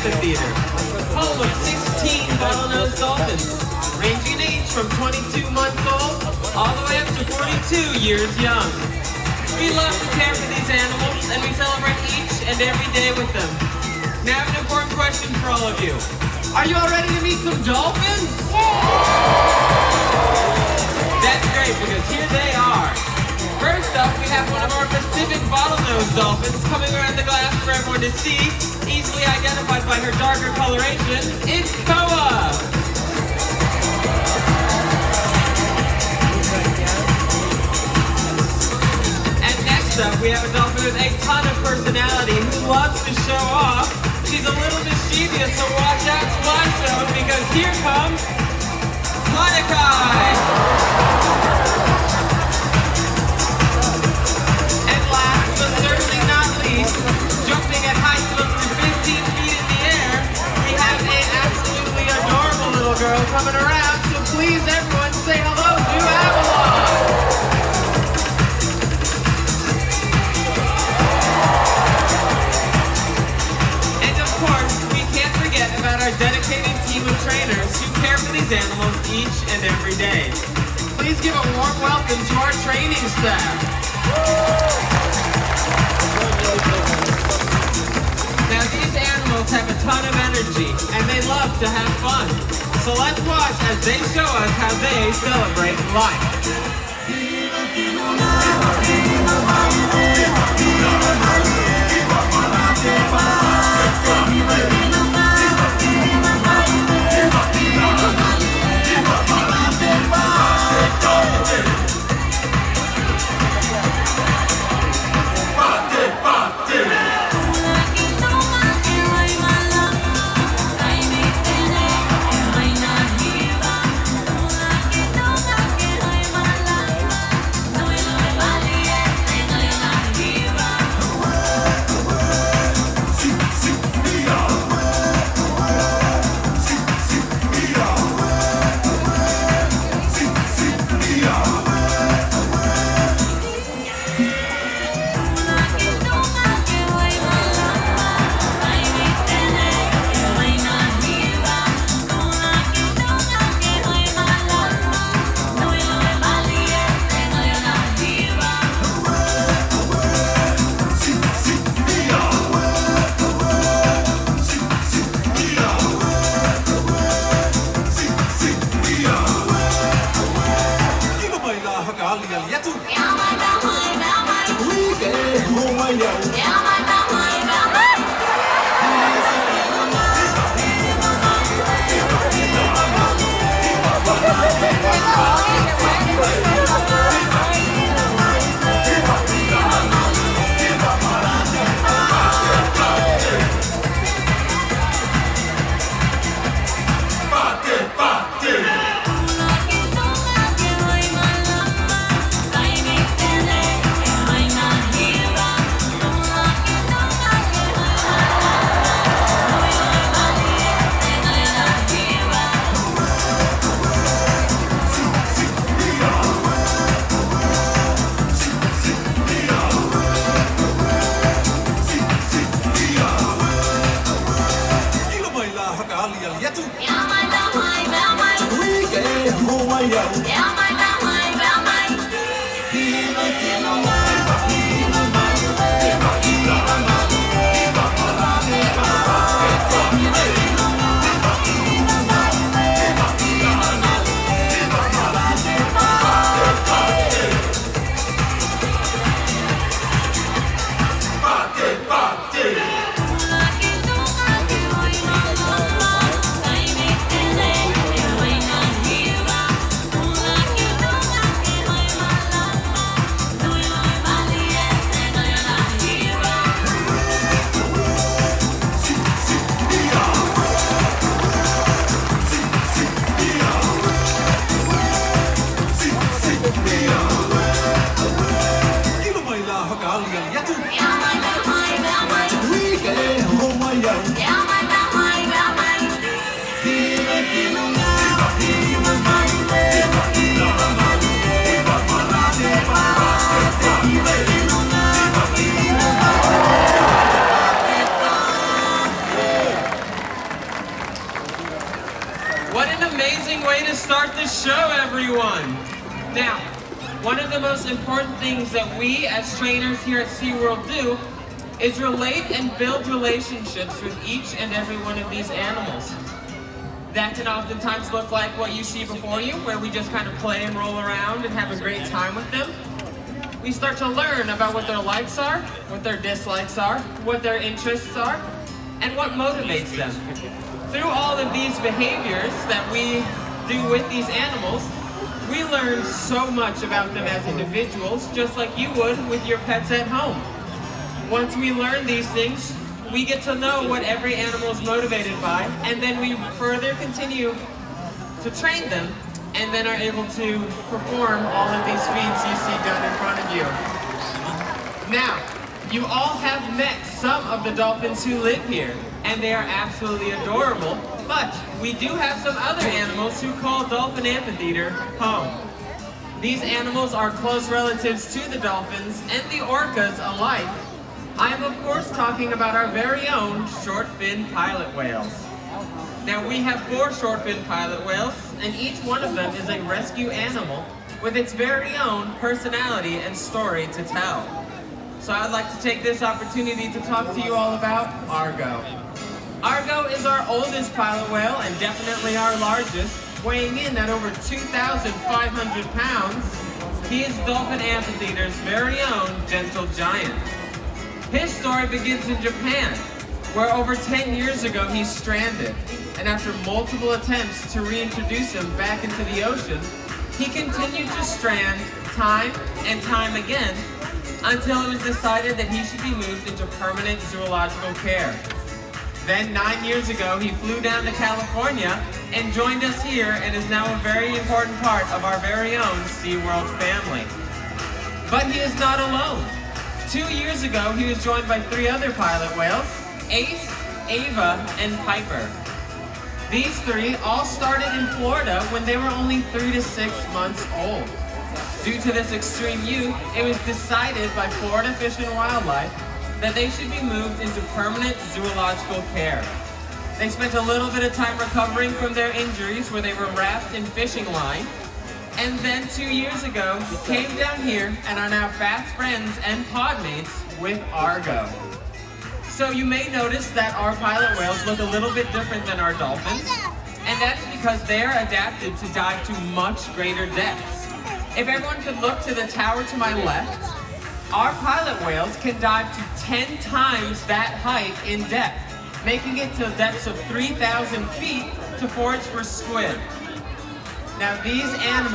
amphitheater, home of 16 bottlenose dolphins, ranging in age from 22 months old all the way up to 42 years young. We love to care for these animals, and we celebrate each and every day with them. Now I have an important question for all of you. Are you all ready to meet some dolphins? That's great, because here they are. First up, we have one of our Pacific bottlenose dolphins coming around the glass for everyone to see, easily identified by her darker coloration. It's Koa! And next up, we have a dolphin with a ton of personality who loves to show off. She's a little mischievous, so watch out, Splash Zone, because here comes Monica! But certainly not least, jumping at heights of up to 15 feet in the air, we have an absolutely adorable little girl coming around, so please everyone say hello to Avalon! And of course, we can't forget about our dedicated team of trainers who care for these animals each and every day. Please give a warm welcome to our training staff. Now these animals have a ton of energy and they love to have fun. So let's watch as they show us how they celebrate life. What an amazing way to start the show, everyone! Now, one of the most important things that we as trainers here at SeaWorld do is relate and build relationships with each and every one of these animals. That can oftentimes look like what you see before you, where we just kind of play and roll around and have a great time with them. We start to learn about what their likes are, what their dislikes are, what their interests are, and what motivates them. Through all of these behaviors that we do with these animals, we learn so much about them as individuals, just like you would with your pets at home. Once we learn these things, we get to know what every animal is motivated by, and then we further continue to train them, and then are able to perform all of these feats you see done in front of you. Now, you all have met some of the dolphins who live here, and they are absolutely adorable, but we do have some other animals who call Dolphin Amphitheater home. These animals are close relatives to the dolphins and the orcas alike. I am of course talking about our very own short-fin pilot whales. Now we have 4 short-fin pilot whales, and each one of them is a rescue animal with its very own personality and story to tell. So I'd like to take this opportunity to talk to you all about Argo. Argo is our oldest pilot whale and definitely our largest, weighing in at over 2,500 pounds. He is Dolphin Amphitheater's very own gentle giant. His story begins in Japan, where over 10 years ago he's stranded, and after multiple attempts to reintroduce him back into the ocean, he continued to strand time and time again until it was decided that he should be moved into permanent zoological care. Then 9 years ago, he flew down to California and joined us here and is now a very important part of our very own SeaWorld family. But he is not alone. 2 years ago, he was joined by 3 other pilot whales, Ace, Ava, and Piper. These 3 all started in Florida when they were only 3 to 6 months old. Due to this extreme youth, it was decided by Florida Fish and Wildlife that they should be moved into permanent zoological care. They spent a little bit of time recovering from their injuries where they were wrapped in fishing line, and then 2 years ago came down here and are now fast friends and podmates with Argo. So you may notice that our pilot whales look a little bit different than our dolphins, and that is because they are adapted to dive to much greater depths. If everyone could look to the tower to my left, our pilot whales can dive to 10 times that height in depth, making it to depths of 3,000 feet to forage for squid. Now these animals